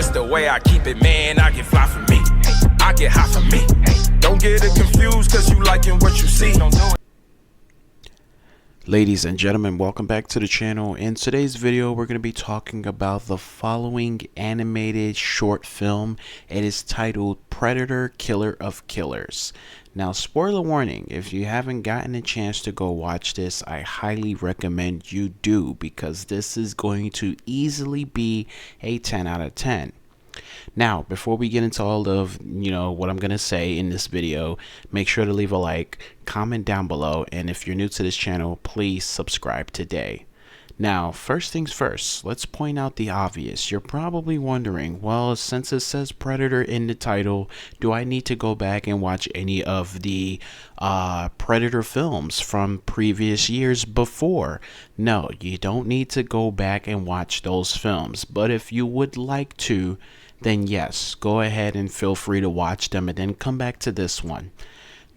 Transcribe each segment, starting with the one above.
That's the way I keep it, man. I get fly for me. I get high for me. Don't get it confused, cause you liking what you see. Don't do it. Ladies and gentlemen, welcome back to the channel. In today's video, we're going to be talking about the following animated short film. It is titled Predator, Killer of Killers. Now, spoiler warning, if you haven't gotten a chance to go watch this, I highly recommend you do, because this is going to easily be a 10 out of 10. Now, before we get into all of, what I'm going to say in this video, make sure to leave a like, comment down below, and if you're new to this channel, please subscribe today. Now, first things first, let's point out the obvious. You're probably wondering, well, since it says Predator in the title, do I need to go back and watch any of the Predator films from previous years before? No, you don't need to go back and watch those films, but if you would like to, then yes, go ahead and feel free to watch them and then come back to this one.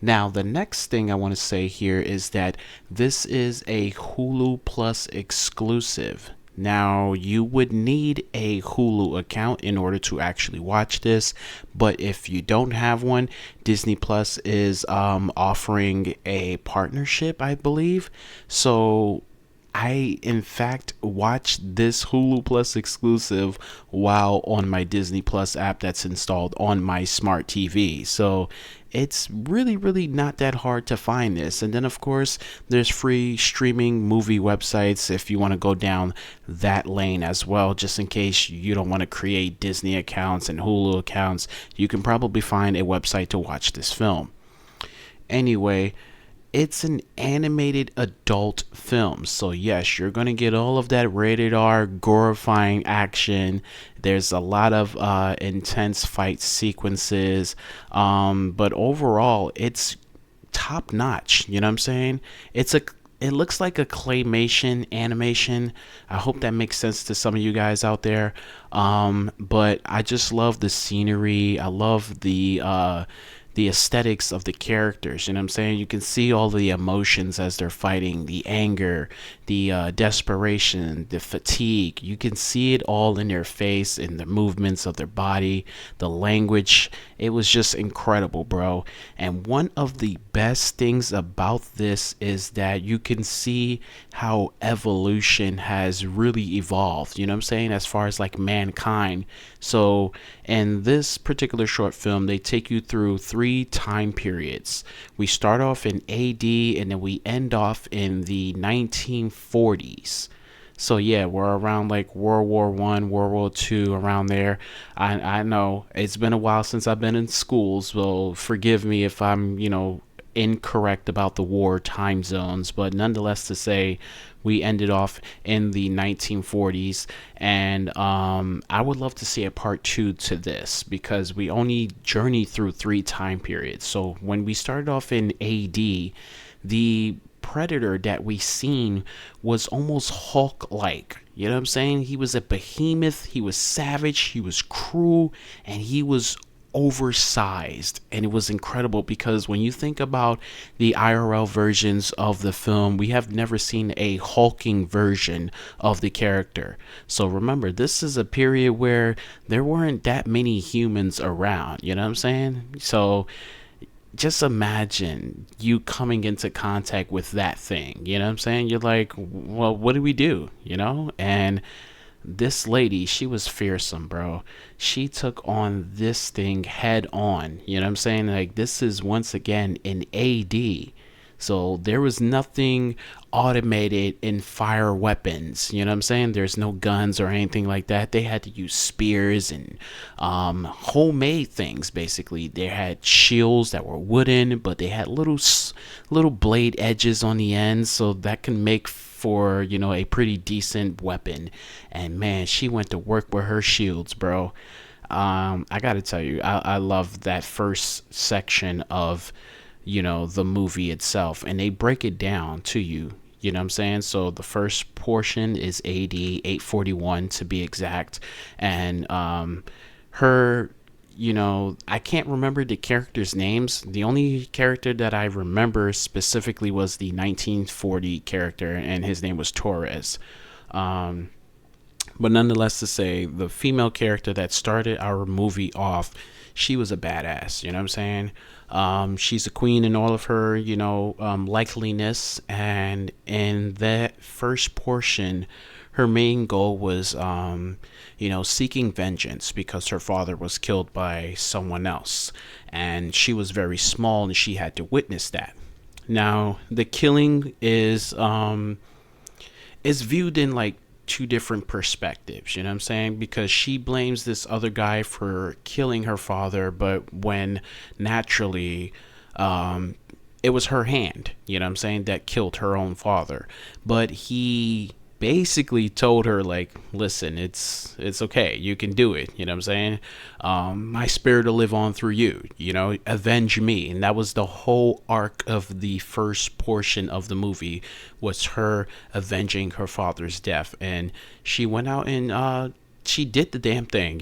Now, the next thing I want to say here is that this is a Hulu Plus exclusive. Now, you would need a Hulu account in order to actually watch this, but if you don't have one, Disney Plus is offering a partnership, I believe. So I, in fact, watched this Hulu Plus exclusive while on my Disney Plus app that's installed on my smart TV. So it's really not that hard to find this. And then, of course, there's free streaming movie websites if you want to go down that lane as well, just in case you don't want to create Disney accounts and Hulu accounts. You can probably find a website to watch this film. Anyway, it's an animated adult film, so yes, you're going to get all of that rated R glorifying action. There's a lot of intense fight sequences, but overall it's top notch. You know what I'm saying? It looks like a claymation animation. I hope that makes sense to some of you guys out there. But I just love the scenery. I love the aesthetics of the characters. You know what I'm saying? You can see all the emotions as they're fighting, the anger, the desperation, the fatigue. You can see it all in their face, in the movements of their body, the language. It was just incredible, bro. And one of the best things about this is that you can see how evolution has really evolved, you know what I'm saying, as far as like mankind. So in this particular short film, they take you through 3 time periods. We start off in AD and then we end off in the 1940s. So yeah, we're around like World War I, World War II, around there. I know it's been a while since I've been in school, so forgive me if I'm, incorrect about the war time zones, but nonetheless to say, we ended off in the 1940s, and I would love to see a part 2 to this, because we only journeyed through 3 time periods. So when we started off in AD, the Predator that we seen was almost Hulk-like. You know what I'm saying? He was a behemoth, he was savage, he was cruel, and he was oversized. And it was incredible, because when you think about the IRL versions of the film, we have never seen a hulking version of the character. So remember, this is a period where there weren't that many humans around, you know what I'm saying? So just imagine you coming into contact with that thing, you know what I'm saying? You're like, well, what do we do, And this lady, she was fearsome, bro. She took on this thing head on, you know what I'm saying? Like, this is once again in AD. So there was nothing automated in fire weapons, you know what I'm saying? There's no guns or anything like that. They had to use spears and homemade things, basically. They had shields that were wooden, but they had little blade edges on the ends, so that can make for, a pretty decent weapon. And man, she went to work with her shields, bro. I gotta tell you, I love that first section of the movie itself, and they break it down to you, you know what I'm saying? So the first portion is AD 841 to be exact, and her, I can't remember the characters' names. The only character that I remember specifically was the 1940 character, and his name was Torres. But nonetheless, to say, the female character that started our movie off, she was a badass. You know what I'm saying? She's a queen in all of her, likeliness. And in that first portion, her main goal was, seeking vengeance because her father was killed by someone else. And she was very small and she had to witness that. Now, the killing is viewed in like two different perspectives, you know what I'm saying? Because she blames this other guy for killing her father, but when naturally it was her hand, you know what I'm saying, that killed her own father. But he basically told her, like, listen, it's okay, you can do it, you know what I'm saying? My spirit will live on through you, avenge me. And that was the whole arc of the first portion of the movie, was her avenging her father's death. And she went out and she did the damn thing.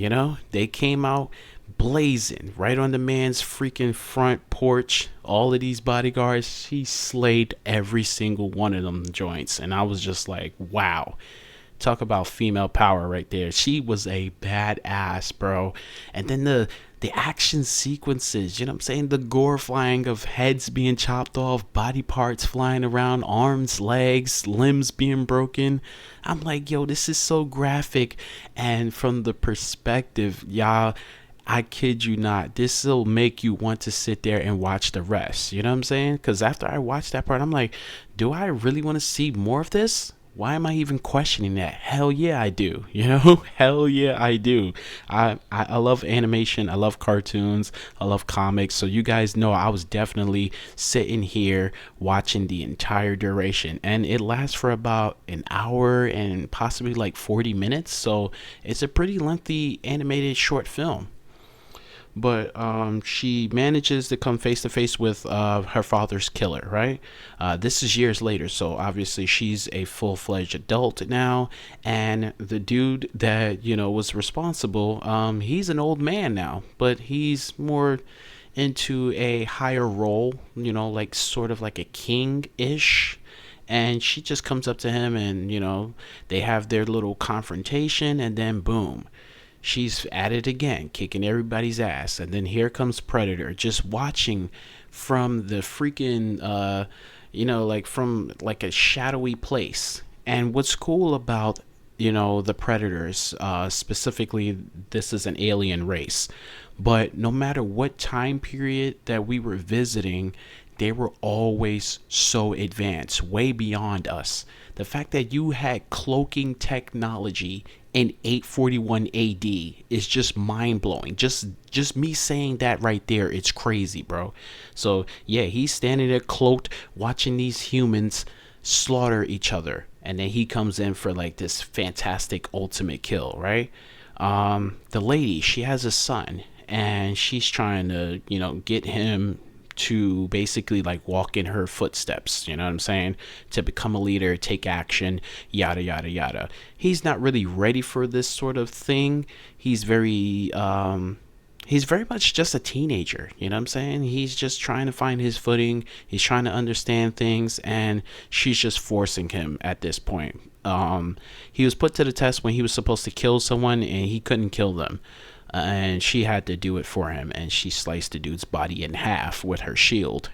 They came out blazing right on the man's freaking front porch. All of these bodyguards, she slayed every single one of them joints. And I was just like, wow, talk about female power right there. She was a badass, bro. And then the action sequences, you know what I'm saying? The gore flying of heads being chopped off, body parts flying around, arms, legs, limbs being broken. I'm like, yo, this is so graphic. And from the perspective, y'all, I kid you not, this will make you want to sit there and watch the rest. You know what I'm saying? Because after I watched that part, I'm like, do I really want to see more of this? Why am I even questioning that? Hell yeah, I do. Hell yeah, I do. I love animation. I love cartoons. I love comics. So you guys know I was definitely sitting here watching the entire duration. And it lasts for about an hour and possibly like 40 minutes. So it's a pretty lengthy animated short film. But she manages to come face to face with her father's killer, right? This is years later, so obviously she's a full-fledged adult now, and the dude that was responsible, he's an old man now, but he's more into a higher role, like sort of like a king-ish. And she just comes up to him and they have their little confrontation, and then boom, she's at it again, kicking everybody's ass. And then here comes Predator, just watching from the freaking, like from like a shadowy place. And what's cool about, the Predators, specifically, this is an alien race. But no matter what time period that we were visiting, they were always so advanced, way beyond us. The fact that you had cloaking technology in 841 AD is just mind-blowing. Just me saying that right there, it's crazy, bro. So yeah, he's standing there cloaked, watching these humans slaughter each other, and then he comes in for like this fantastic ultimate kill, right? The lady, she has a son, and she's trying to get him to basically like walk in her footsteps, you know what I'm saying, to become a leader, take action, yada yada yada. He's not really ready for this sort of thing. He's very much just a teenager, you know what I'm saying? He's just trying to find his footing, he's trying to understand things, and she's just forcing him at this point. He was put to the test when he was supposed to kill someone and he couldn't kill them. And she had to do it for him, and she sliced the dude's body in half with her shield.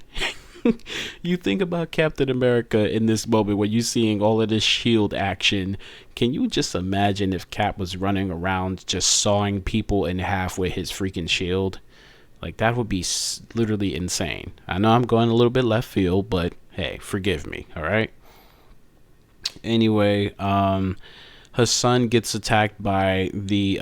You think about Captain America in this moment when you're seeing all of this shield action. Can you just imagine if Cap was running around just sawing people in half with his freaking shield? Like, that would be literally insane. I know I'm going a little bit left field, but hey, forgive me, all right? Anyway, her son gets attacked by the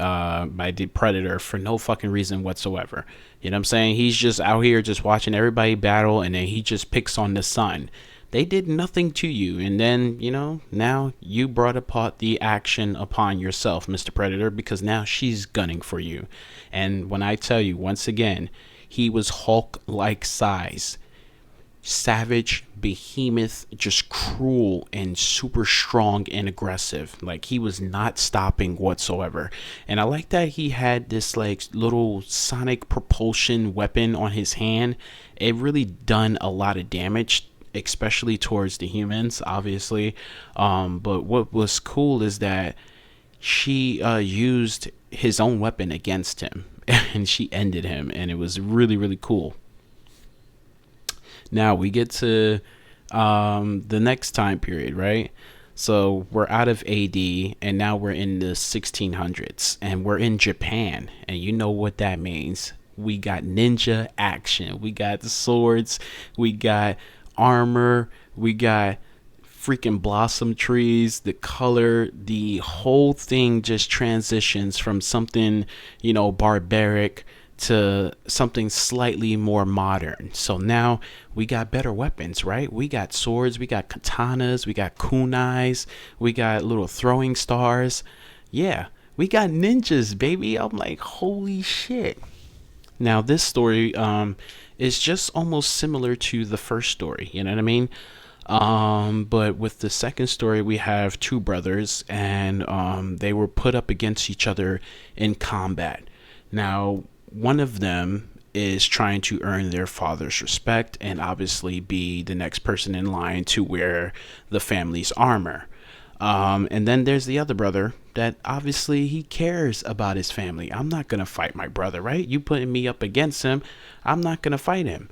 Predator for no fucking reason whatsoever. You know what I'm saying? He's just out here just watching everybody battle, and then he just picks on the son. They did nothing to you, and then, now you brought upon the action upon yourself, Mr. Predator, because now she's gunning for you. And when I tell you, once again, he was Hulk-like size. Savage, behemoth, just cruel and super strong and aggressive. Like, he was not stopping whatsoever. And I like that he had this like little sonic propulsion weapon on his hand. It really done a lot of damage, especially towards the humans, obviously. But what was cool is that she used his own weapon against him, and she ended him, and it was really, really cool. Now we get to the next time period, right? So we're out of AD, and now we're in the 1600s, and we're in Japan, and you know what that means. We got ninja action, we got the swords, we got armor, we got freaking blossom trees, the color, the whole thing just transitions from something, barbaric to something slightly more modern. So now we got better weapons, right? We got swords, we got katanas, we got kunais, we got little throwing stars. Yeah, we got ninjas, baby. I'm like, holy shit. Now this story is just almost similar to the first story, you know what I mean? But with the second story, we have two brothers, and they were put up against each other in combat. Now, one of them is trying to earn their father's respect and obviously be the next person in line to wear the family's armor. And then there's the other brother that obviously he cares about his family. I'm not going to fight my brother, right? You putting me up against him. I'm not going to fight him.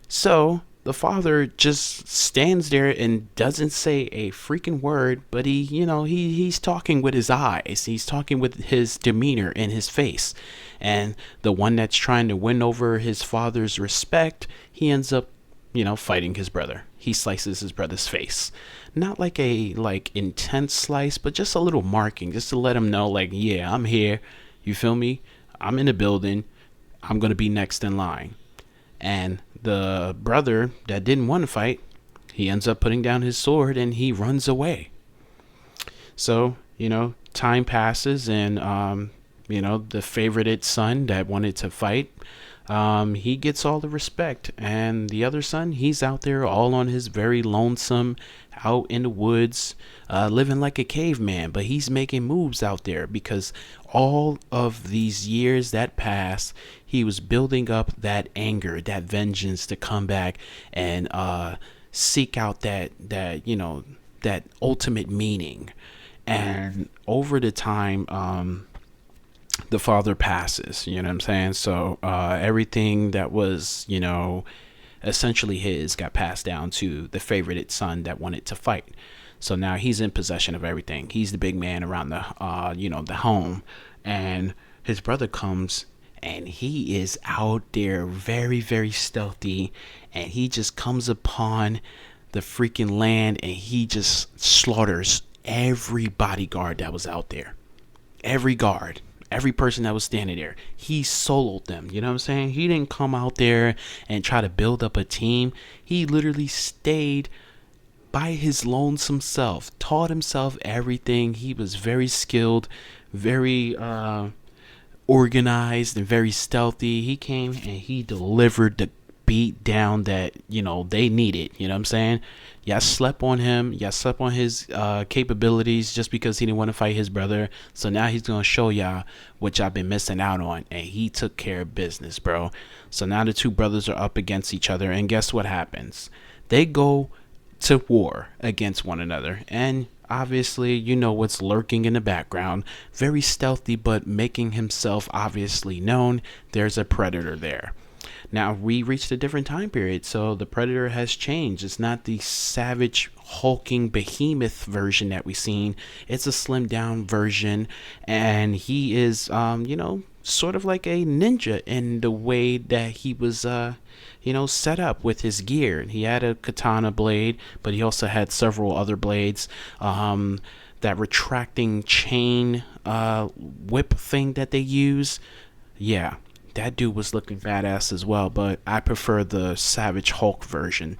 So the father just stands there and doesn't say a freaking word, but he's talking with his eyes. He's talking with his demeanor in his face. And the one that's trying to win over his father's respect, he ends up, fighting his brother. He slices his brother's face. Not like a intense slice, but just a little marking, just to let him know, yeah, I'm here. You feel me? I'm in the building. I'm going to be next in line. And the brother that didn't want to fight, he ends up putting down his sword and he runs away. So, time passes, and, the favorited son that wanted to fight, he gets all the respect. And the other son, he's out there all on his very lonesome, out in the woods, living like a caveman. But he's making moves out there because all of these years that passed, he was building up that anger, that vengeance to come back and seek out that ultimate meaning. And over the time, the father passes, you know what I'm saying? So everything that was, essentially his got passed down to the favorited son that wanted to fight. So now he's in possession of everything. He's the big man around the, the home. And his brother comes, and he is out there very, very stealthy. And he just comes upon the freaking land, and he just slaughters every bodyguard that was out there. Every guard. Every person that was standing there, he soloed them. You know what I'm saying? He didn't come out there and try to build up a team. He literally stayed by his lonesome self, taught himself everything. He was very skilled, very organized, and very stealthy. He came and he delivered the beat down that they needed. You know what I'm saying? Y'all slept on him. Y'all slept on his capabilities just because he didn't want to fight his brother. So now he's gonna show y'all what y'all been missing out on, and he took care of business, bro. So now the two brothers are up against each other, and guess what happens? They go to war against one another, and obviously what's lurking in the background. Very stealthy, but making himself obviously known. There's a predator there. Now we reached a different time period, so the predator has changed. It's not the savage, hulking behemoth version that we've seen. It's a slimmed down version, and he is, sort of like a ninja in the way that he was, set up with his gear. He had a katana blade, but he also had several other blades. That retracting chain whip thing that they use. Yeah. That dude was looking badass as well, but I prefer the Savage Hulk version.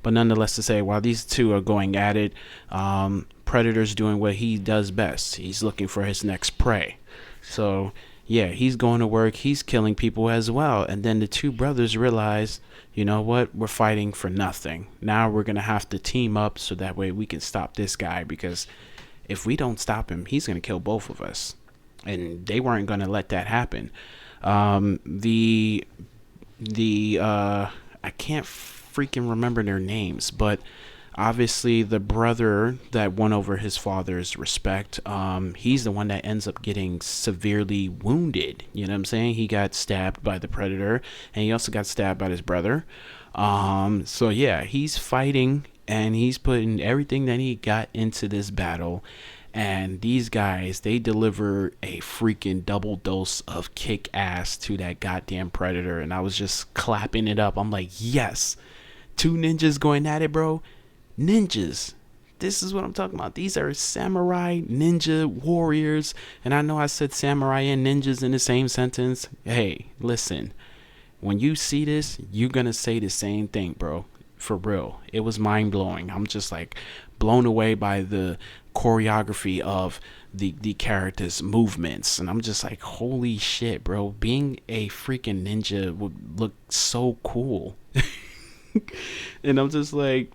But nonetheless, to say, while these two are going at it, Predator's doing what he does best. He's looking for his next prey. So, yeah, he's going to work. He's killing people as well. And then the two brothers realize, you know what? We're fighting for nothing. Now we're going to have to team up so that way we can stop this guy. Because if we don't stop him, he's going to kill both of us. And they weren't going to let that happen. I can't freaking remember their names, but Obviously, the brother that won over his father's respect, he's the one that ends up getting severely wounded. You know what I'm saying? He got stabbed by the predator, and he also got stabbed by his brother. So yeah, he's fighting and he's putting everything that he got into this battle. And these guys, they deliver a freaking double dose of kick ass to that goddamn predator. And I was just clapping it up. I'm like, yes, two ninjas going at it, bro. Ninjas. This is what I'm talking about. These are samurai ninja warriors. And I know I said samurai and ninjas in the same sentence. Hey, listen. When you see this, you're going to say the same thing, bro. For real. It was mind blowing. I'm just like blown away by the choreography of the characters' movements. And I'm just like, holy shit, bro. Being a freaking ninja would look so cool. And I'm just like,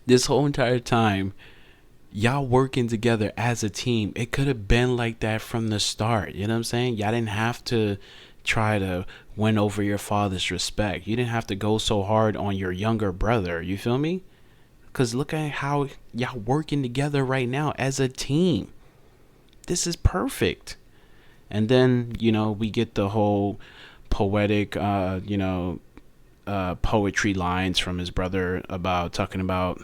this whole entire time, y'all working together as a team, it could have been like that from the start. You know what I'm saying? Y'all didn't have to try to win over your father's respect. You didn't have to go so hard on your younger brother. You feel me? Because look at how y'all working together right now as a team. This is perfect. And then, you know, we get the whole poetic, poetry lines from his brother about talking about,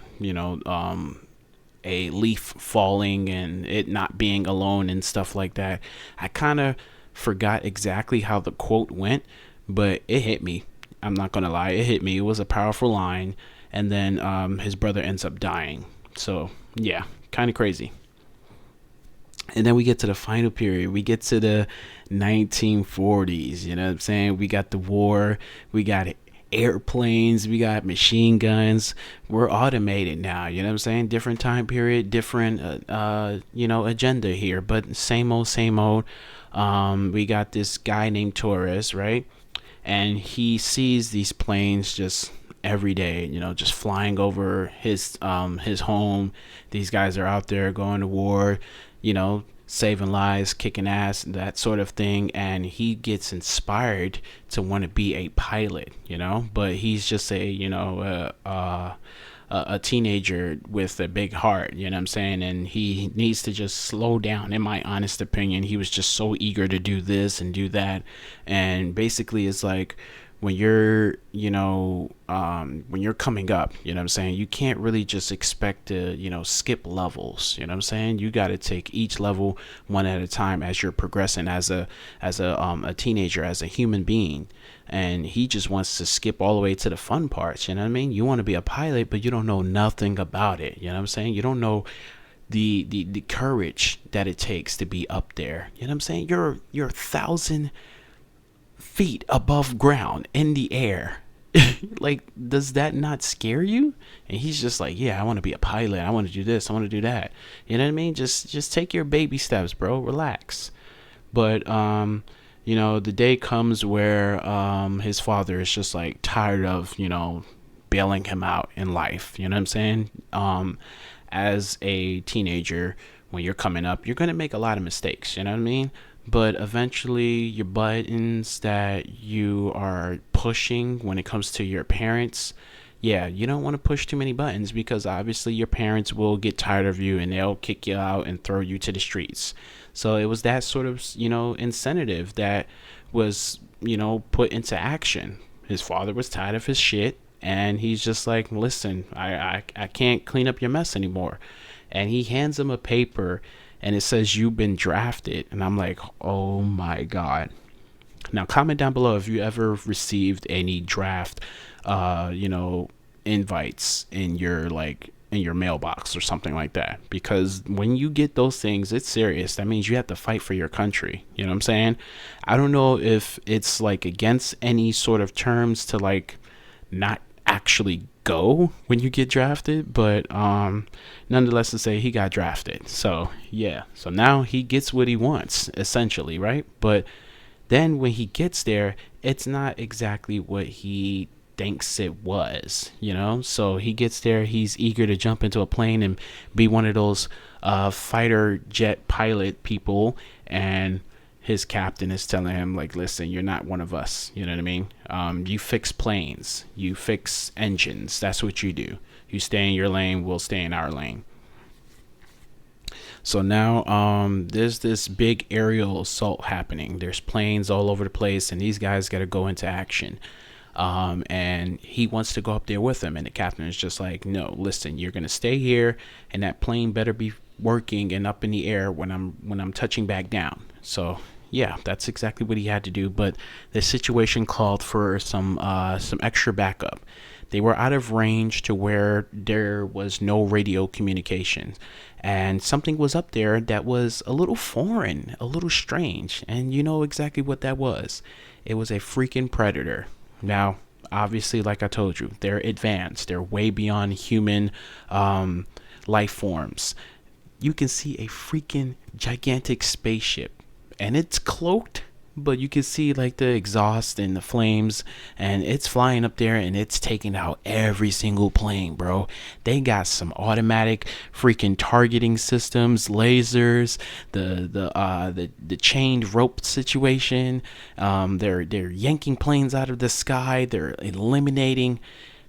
a leaf falling and it not being alone and stuff like that. I kind of forgot exactly how the quote went, but it hit me. I'm not gonna lie, it hit me. It was a powerful line. And then his brother ends up dying. So yeah, kind of crazy. And then we get to the final period. We get to the 1940s. You know what I'm saying? We got the war. We got airplanes. We got machine guns. We're automated now. You know what I'm saying? Different time period, different, agenda here. But same old, same old. We got this guy named Torres, right? And he sees these planes just every day, just flying over his home. These guys are out there going to war, saving lives, kicking ass, that sort of thing. And he gets inspired to want to be a pilot, but he's just a teenager with a big heart, you know what I'm saying? And he needs to just slow down. In my honest opinion, he was just so eager to do this and do that. And basically it's like, when you're, when you're coming up, you know what I'm saying, you can't really just expect to, skip levels, you know what I'm saying? You got to take each level one at a time as you're progressing as a teenager, as a human being. And he just wants to skip all the way to the fun parts, you know what I mean? You want to be a pilot, but you don't know nothing about it, you know what I'm saying? You don't know the courage that it takes to be up there, you know what I'm saying? You're 1,000 feet above ground in the air. Like, does that not scare you? And he's just like, yeah, I want to be a pilot. I want to do this. I want to do that. You know what I mean? Just take your baby steps, bro. Relax. But the day comes where his father is just like tired of bailing him out in life. You know what I'm saying? As a teenager, when you're coming up, you're gonna make a lot of mistakes. You know what I mean? But eventually your buttons that you are pushing when it comes to your parents, yeah, you don't want to push too many buttons, because obviously your parents will get tired of you and they'll kick you out and throw you to the streets. So it was that sort of, incentive that was, put into action. His father was tired of his shit, and he's just like, listen, I can't clean up your mess anymore. And he hands him a paper, and it says, you've been drafted. And I'm like, oh my God. Now comment down below if you ever received any draft, invites in your mailbox or something like that. Because when you get those things, it's serious. That means you have to fight for your country. You know what I'm saying? I don't know if it's like against any sort of terms to like not actually go when you get drafted, but nonetheless to say he got drafted. So yeah, so now he gets what he wants essentially, right? But then when he gets there, it's not exactly what he thinks it was, so he gets there, he's eager to jump into a plane and be one of those fighter jet pilot people, and his captain is telling him like, listen, you're not one of us, you know what I mean? You fix planes, you fix engines, that's what you do. You stay in your lane, we'll stay in our lane. So now there's this big aerial assault happening. There's planes all over the place, and these guys got to go into action. And he wants to go up there with him, and the captain is just like, no, listen, you're gonna stay here, and that plane better be working and up in the air when I'm touching back down. So yeah, that's exactly what he had to do. But the situation called for some extra backup. They were out of range to where there was no radio communication, and something was up there that was a little foreign, a little strange. And you know exactly what that was. It was a freaking predator. Now, obviously, like I told you, they're advanced. They're way beyond human life forms. You can see a freaking gigantic spaceship, and it's cloaked, but you can see like the exhaust and the flames, and it's flying up there, and it's taking out every single plane, bro. They got some automatic freaking targeting systems, lasers, the chained rope situation. They're yanking planes out of the sky. They're eliminating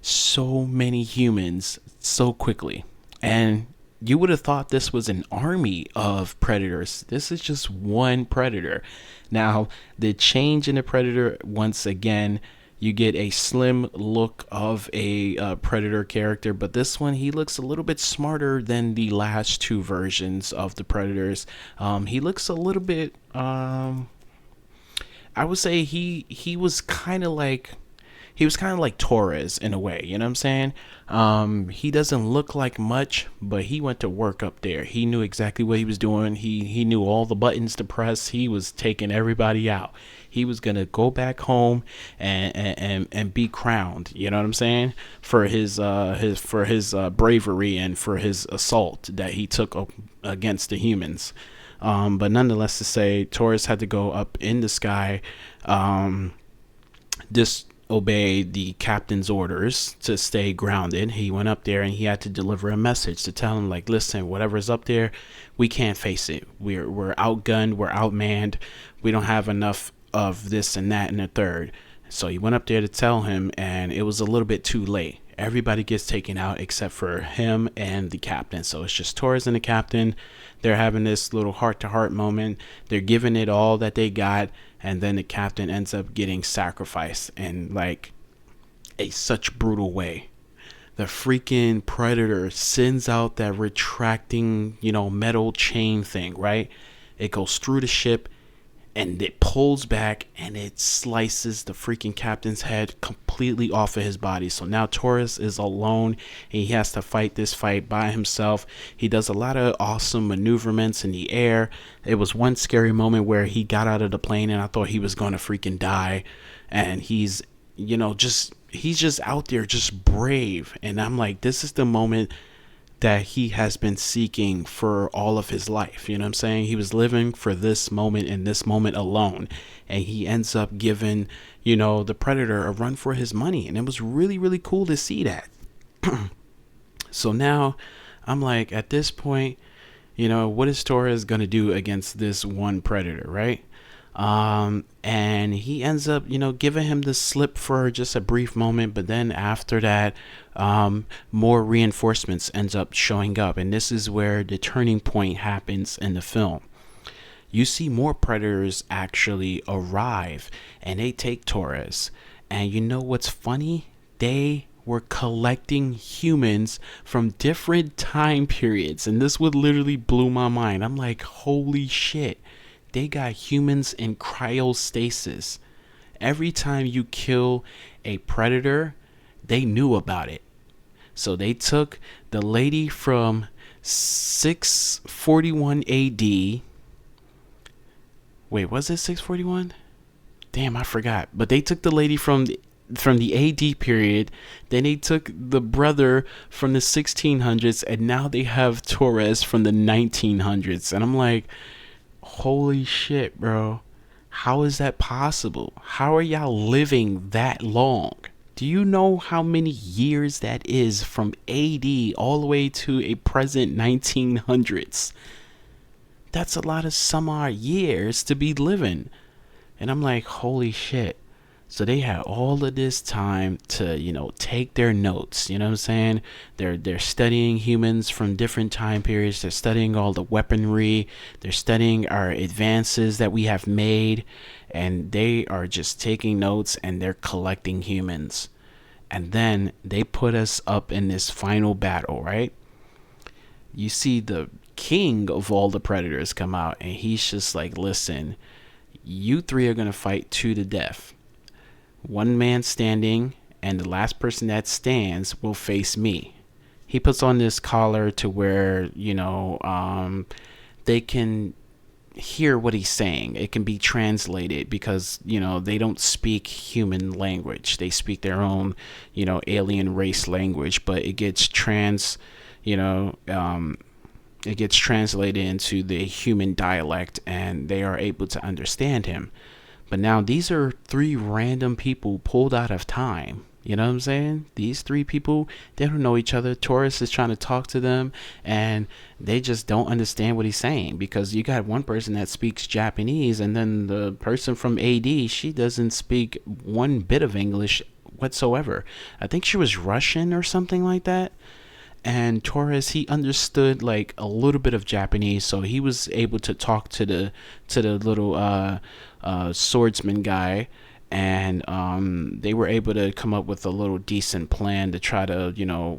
so many humans so quickly. And you would have thought this was an army of predators. This is just one predator. Now, the change in the predator, once again, you get a slim look of a predator character, but this one, he looks a little bit smarter than the last two versions of the predators. He looks a little bit, I would say he was kind of like Torres in a way, you know what I'm saying? He doesn't look like much, but he went to work up there. He knew exactly what he was doing. He knew all the buttons to press. He was taking everybody out. He was gonna go back home and be crowned, you know what I'm saying? For his bravery and for his assault that he took up against the humans. But nonetheless, to say, Torres had to go up in the sky, disobey the captain's orders to stay grounded. He went up there and he had to deliver a message to tell him, like, listen, whatever's up there, we can't face it. We're outgunned, we're outmanned, we don't have enough of this and that and the third. So he went up there to tell him, and it was a little bit too late. Everybody gets taken out except for him and the captain. So it's just Torres and the captain. They're having this little heart-to-heart moment. They're giving it all that they got, and then the captain ends up getting sacrificed in like such brutal way. The freaking predator sends out that retracting, metal chain thing, right? It goes through the ship, and it pulls back, and it slices the freaking captain's head completely off of his body. So now Torres is alone, and he has to fight this fight by himself. He does a lot of awesome maneuverments in the air. It was one scary moment where he got out of the plane, and I thought he was going to freaking die. And he's, he's just out there, just brave. And I'm like, this is the moment that he has been seeking for all of his life. You know what I'm saying? He was living for this moment and this moment alone. And he ends up giving, the predator a run for his money. And it was really, really cool to see that. So now I'm like, at this point, what is Torres going to do against this one predator, right? And he ends up, giving him the slip for just a brief moment, but then after that, more reinforcements ends up showing up, and this is where the turning point happens in the film. You see more predators actually arrive, and they take Torres, and you know what's funny? They were collecting humans from different time periods, and this would literally blew my mind. I'm like, holy shit. They got humans in cryostasis. Every time you kill a predator, they knew about it. So they took the lady from 641 AD. Wait, was it 641? Damn, I forgot. But they took the lady from the AD period. Then they took the brother from the 1600s, and now they have Torres from the 1900s. And I'm like, holy shit, bro. How is that possible? How are y'all living that long? Do you know how many years that is from AD all the way to a present 1900s? That's a lot of some odd years to be living. And I'm like, holy shit. So they had all of this time to, take their notes. You know what I'm saying? They're studying humans from different time periods. They're studying all the weaponry. They're studying our advances that we have made, and they are just taking notes and they're collecting humans. And then they put us up in this final battle, right? You see the king of all the predators come out, and he's just like, listen, you three are going to fight to the death. One man standing, and the last person that stands will face me. He puts on this collar to where, they can hear what he's saying. It can be translated because, they don't speak human language. They speak their own, alien race language, but you know, um, it gets translated into the human dialect, and they are able to understand him. But now these are three random people pulled out of time. You know what I'm saying? These three people, they don't know each other. Taurus is trying to talk to them, and they just don't understand what he's saying, because you got one person that speaks Japanese, and then the person from AD, she doesn't speak one bit of English whatsoever. I think she was Russian or something like that. And Torres, he understood like a little bit of Japanese, so he was able to talk to the little swordsman guy, and they were able to come up with a little decent plan to try to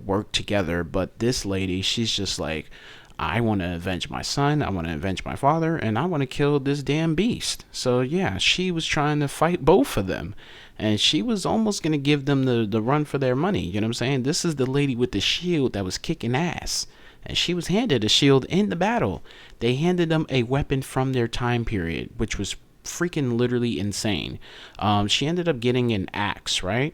work together. But this lady, she's just like, I want to avenge my son, I want to avenge my father, and I want to kill this damn beast. So yeah, she was trying to fight both of them, and she was almost going to give them the run for their money. You know what I'm saying? This is the lady with the shield that was kicking ass, and she was handed a shield in the battle. They handed them a weapon from their time period, which was freaking literally insane. She ended up getting an axe, right?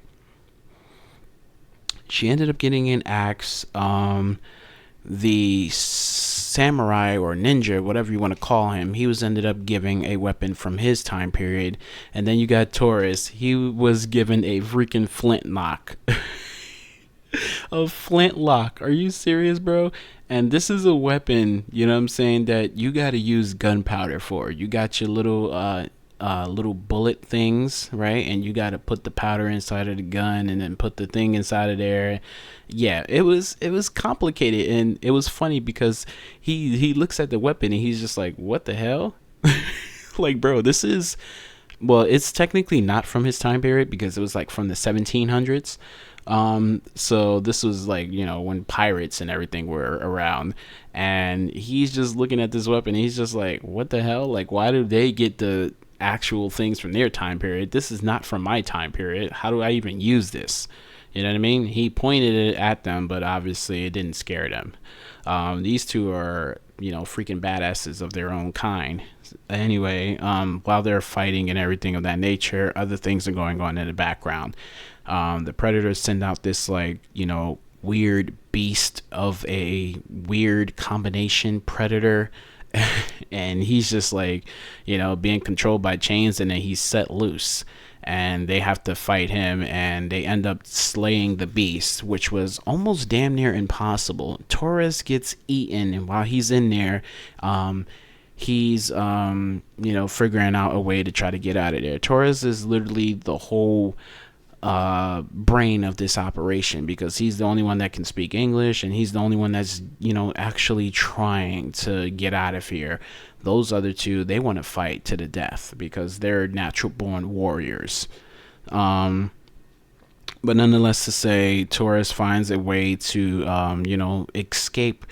She ended up getting an axe. The samurai or ninja, whatever you want to call him, he was ended up giving a weapon from his time period. And then you got Taurus, he was given a freaking flintlock. A flintlock, are you serious, bro? And this is a weapon, you know what I'm saying, that you got to use gunpowder for. You got your little bullet things, right? And you got to put the powder inside of the gun and then put the thing inside of there. Yeah, it was complicated, and it was funny because he looks at the weapon and he's just like, what the hell? Like, bro, this is, well, it's technically not from his time period because it was like from the 1700s. So this was like, when pirates and everything were around, and he's just looking at this weapon. He's just like, what the hell? Like, why do they get the actual things from their time period? This is not from my time period. How do I even use this? You know what I mean? He pointed it at them, but obviously it didn't scare them. These two are, freaking badasses of their own kind. Anyway, while they're fighting and everything of that nature, other things are going on in the background. The predators send out this weird beast of a weird combination predator. And he's just like, being controlled by chains, and then he's set loose, and they have to fight him, and they end up slaying the beast, which was almost damn near impossible. Torres gets eaten, and while he's in there, he's figuring out a way to try to get out of there. Torres is literally the whole brain of this operation, because he's the only one that can speak English, and he's the only one that's actually trying to get out of here. Those other two, they want to fight to the death because they're natural born warriors. But nonetheless, to say, Torres finds a way to escape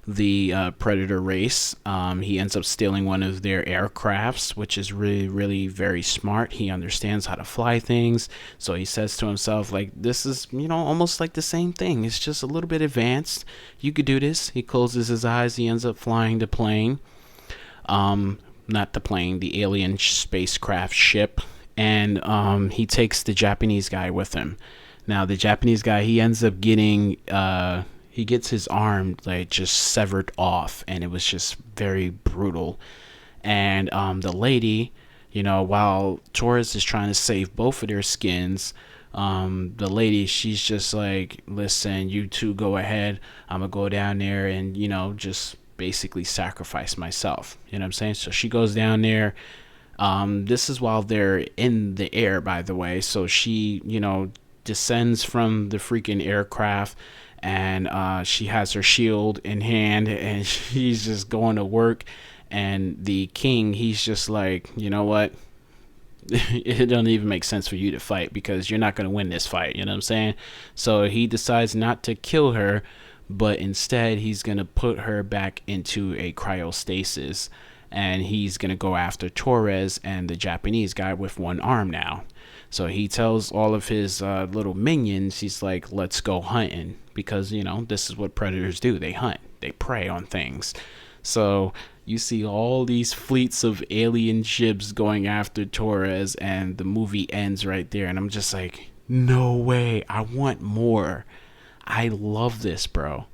the predator race. He ends up stealing one of their aircrafts, which is really, really very smart. He understands how to fly things, so he says to himself, like, this is almost like the same thing, it's just a little bit advanced, you could do this. He closes his eyes, he ends up flying the plane, not the plane, the alien spacecraft ship, and he takes the Japanese guy with him. Now the Japanese guy, he ends up getting he gets his arm like just severed off, and it was just very brutal. And the lady, while Torres is trying to save both of their skins, the lady, she's just like, listen, you two go ahead, I'm gonna go down there and just basically sacrifice myself. You know what I'm saying? So she goes down there. This is while they're in the air, by the way. So she, descends from the freaking aircraft, and she has her shield in hand, and she's just going to work. And the king, he's just like, you know what? It doesn't even make sense for you to fight, because you're not going to win this fight. You know what I'm saying? So he decides not to kill her, but instead he's going to put her back into a cryostasis, and he's going to go after Torres and the Japanese guy with one arm now. So he tells all of his little minions, he's like, let's go hunting, because, this is what predators do. They hunt, they prey on things. So you see all these fleets of alien ships going after Torres, and the movie ends right there. And I'm just like, no way. I want more. I love this, bro.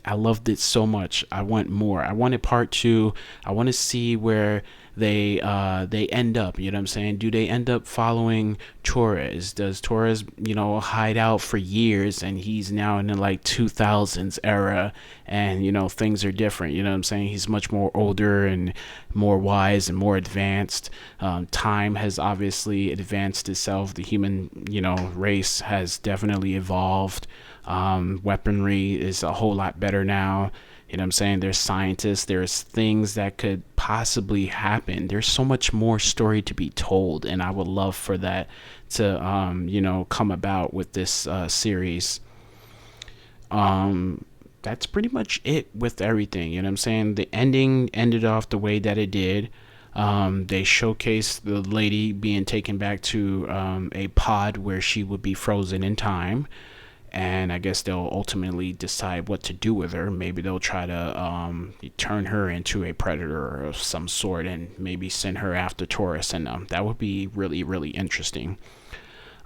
I loved it so much. I want more. I wanted part 2. I want to see where they end up. You know what I'm saying? Do they end up following Torres? Does Torres, hide out for years, and he's now in the 2000s era, and things are different. You know what I'm saying? He's much more older and more wise and more advanced. Time has obviously advanced itself. The human race has definitely evolved. Weaponry is a whole lot better now. You know what I'm saying? There's scientists, there's things that could possibly happen. There's so much more story to be told, and I would love for that to come about with this series. That's pretty much it with everything. You know what I'm saying? The ending ended off the way that it did. They showcased the lady being taken back to a pod where she would be frozen in time. And I guess they'll ultimately decide what to do with her. Maybe they'll try to turn her into a predator of some sort, and maybe send her after Taurus, and that would be really, really interesting.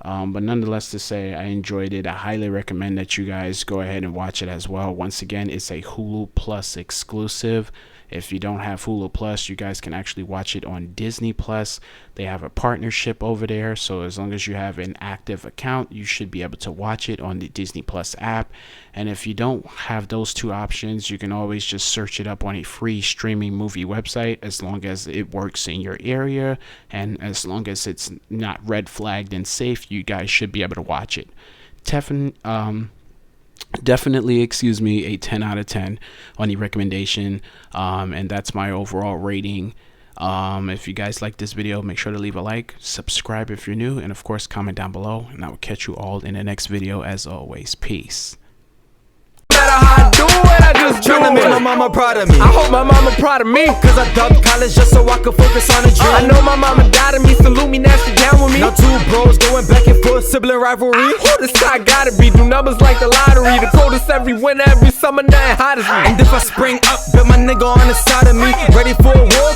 But nonetheless, to say, I enjoyed it. I highly recommend that you guys go ahead and watch it as well. Once again, it's a Hulu Plus exclusive. If you don't have Hulu Plus, you guys can actually watch it on Disney Plus. They have a partnership over there, so as long as you have an active account, you should be able to watch it on the Disney Plus app. And if you don't have those two options, you can always just search it up on a free streaming movie website, as long as it works in your area, and as long as it's not red flagged and safe, you guys should be able to watch it. Definitely, a 10 out of 10 on the recommendation, and that's my overall rating. If you guys like this video, make sure to leave a like, subscribe if you're new, and of course comment down below, and I will catch you all in the next video. As always, peace. I do it, I just tryna make my mama proud of me. I hope my mama proud of me, cause I dubbed college just so I could focus on a dream. I know my mama died of me, salute me, now she down with me. Now 2 bros going back and forth, sibling rivalry. Who this guy gotta be, do numbers like the lottery. The coldest every winter, every summer, nothing hot as me. And if I spring up, bet my nigga on the side of me, ready for a war.